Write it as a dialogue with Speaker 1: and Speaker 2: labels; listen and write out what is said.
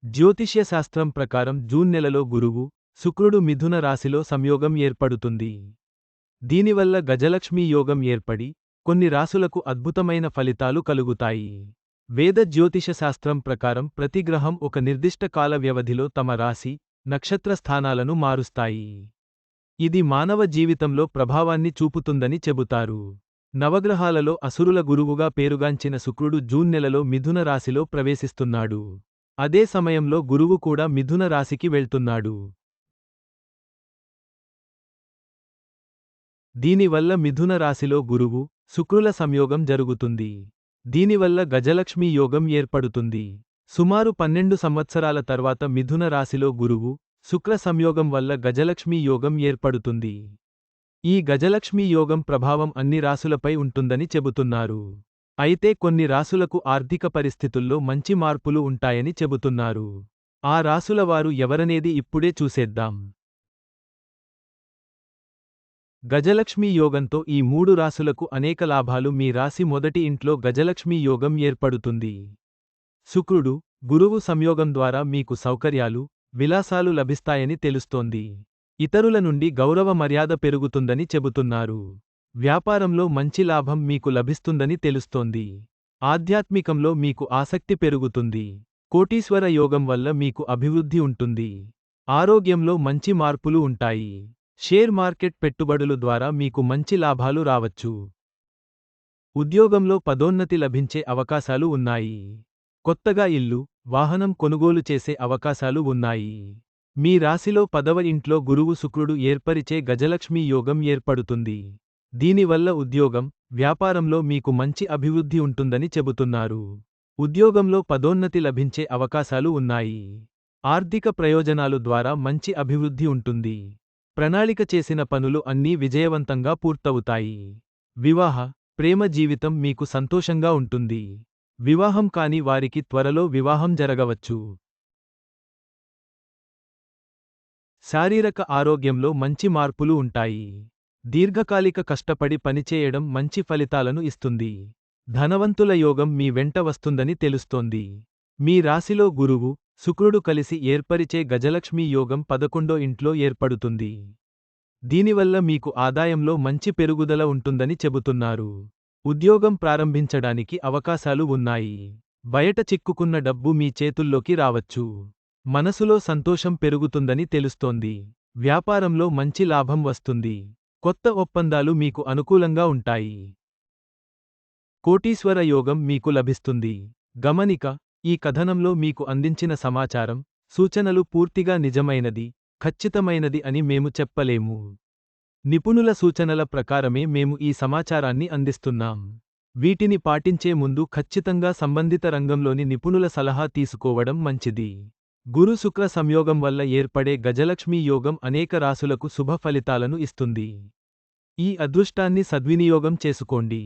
Speaker 1: జ్యోతిష్య శాస్త్రం ప్రకారం జూన్ నెలలో గురువు, శుక్రుడు మిథున రాశిలో సంయోగం ఏర్పడుతుంది. దీనివల్ల గజలక్ష్మీ యోగం ఏర్పడి, కొన్ని రాసులకు అద్భుతమైన ఫలితాలు కలుగుతాయి. వేద జ్యోతిష శాస్త్రం ప్రకారం ప్రతి గ్రహం ఒక నిర్దిష్ట కాల వ్యవధిలో తమ రాశి, నక్షత్ర స్థానాలను మారుస్తాయి. ఇది మానవ జీవితంలో ప్రభావాన్ని చూపుతుందని చెబుతారు. నవగ్రహాలలో అసురుల గురువుగా పేరుగాంచిన శుక్రుడు జూన్ నెలలో మిథున రాశిలో ప్రవేశిస్తున్నాడు. అదే సమయంలో గురువు కూడా మిథున రాశికి వెళ్తున్నాడు. దీనివల్ల మిథున రాశిలో గురువు, శుక్రుల సంయోగం జరుగుతుంది. దీనివల్ల గజలక్ష్మీ యోగం ఏర్పడుతుంది. సుమారు 12 సంవత్సరాల తర్వాత మిథున రాశిలో గురువు, శుక్ర సంయోగం వల్ల గజలక్ష్మీ యోగం ఏర్పడుతుంది. ఈ గజలక్ష్మీ యోగం ప్రభావం అన్ని రాసులపై ఉంటుందని చెబుతున్నారు. అయితే కొన్ని రాసులకు ఆర్థిక పరిస్థితుల్లో మంచి మార్పులు ఉంటాయని చెబుతున్నారు. ఆ రాసుల వారు ఎవరనేది ఇప్పుడే చూసేద్దాం. గజలక్ష్మీ యోగంతో ఈ 3 రాసులకు అనేక లాభాలు. మీ రాశి మొదటి ఇంట్లో గజలక్ష్మీ యోగం ఏర్పడుతుంది. శుక్రుడు, గురువు సంయోగం ద్వారా మీకు సౌకర్యాలు, విలాసాలు లభిస్తాయని తెలుస్తోంది. ఇతరుల నుండి గౌరవ మర్యాద పెరుగుతుందని చెబుతున్నారు. వ్యాపారంలో మంచి లాభం మీకు లభిస్తుందని తెలుస్తోంది. ఆధ్యాత్మికంలో మీకు ఆసక్తి పెరుగుతుంది. కోటీశ్వర యోగం వల్ల మీకు అభివృద్ధి ఉంటుంది. ఆరోగ్యంలో మంచి మార్పులు ఉంటాయి. షేర్ మార్కెట్ పెట్టుబడులు ద్వారా మీకు మంచి లాభాలు రావచ్చు. ఉద్యోగంలో పదోన్నతి లభించే అవకాశాలు ఉన్నాయి. కొత్తగా ఇల్లు, వాహనం కొనుగోలు చేసే అవకాశాలు ఉన్నాయి. మీ రాశిలో 10వ ఇంట్లో గురువు శుక్రుడు ఏర్పరిచే గజలక్ష్మీ యోగం ఏర్పడుతుంది. దీనివల్ల ఉద్యోగం, వ్యాపారంలో మీకు మంచి అభివృద్ధి ఉంటుందని చెబుతున్నారు. ఉద్యోగంలో పదోన్నతి లభించే అవకాశాలు ఉన్నాయి. ఆర్థిక ప్రయోజనాలు ద్వారా మంచి అభివృద్ధి ఉంటుంది. ప్రణాళిక చేసిన పనులు అన్నీ విజయవంతంగా పూర్తవుతాయి. వివాహ, ప్రేమ జీవితం మీకు సంతోషంగా ఉంటుంది. వివాహం కాని వారికి త్వరలో వివాహం జరగవచ్చు. శారీరక ఆరోగ్యంలో మంచి మార్పులు ఉంటాయి. దీర్ఘకాలిక కష్టపడి పనిచేయడం మంచి ఫలితాలను ఇస్తుంది. ధనవంతుల యోగం మీ వెంట వస్తుందని తెలుస్తోంది. మీ రాశిలో గురువు, శుక్రుడు కలిసి ఏర్పరిచే గజలక్ష్మీ యోగం 11వ ఇంట్లో ఏర్పడుతుంది. దీనివల్ల మీకు ఆదాయంలో మంచి పెరుగుదల ఉంటుందని చెబుతున్నారు. ఉద్యోగం ప్రారంభించడానికి అవకాశాలు ఉన్నాయి. బయట చిక్కుకున్న డబ్బు మీ చేతుల్లోకి రావచ్చు. మనసులో సంతోషం పెరుగుతుందని తెలుస్తోంది. వ్యాపారంలో మంచి లాభం వస్తుంది. కొత్త ఒప్పందాలు మీకు అనుకూలంగా ఉంటాయి. కోటీశ్వర యోగం మీకు లభిస్తుంది. గమనిక: ఈ కథనంలో మీకు అందించిన సమాచారం, సూచనలు పూర్తిగా నిజమైనది, ఖచ్చితమైనది అని మేము చెప్పలేము. నిపుణుల సూచనల ప్రకారమే మేము ఈ సమాచారాన్ని అందిస్తున్నాం. వీటిని పాటించే ముందు ఖచ్చితంగా సంబంధిత రంగంలోని నిపుణుల సలహా తీసుకోవడం మంచిది. గురు శుక్ర సంయోగం వల్ల ఏర్పడే గజలక్ష్మీ యోగం అనేక రాసులకు శుభ ఫలితాలను ఇస్తుంది. ఈ అదృష్టాన్ని సద్వినియోగం చేసుకోండి.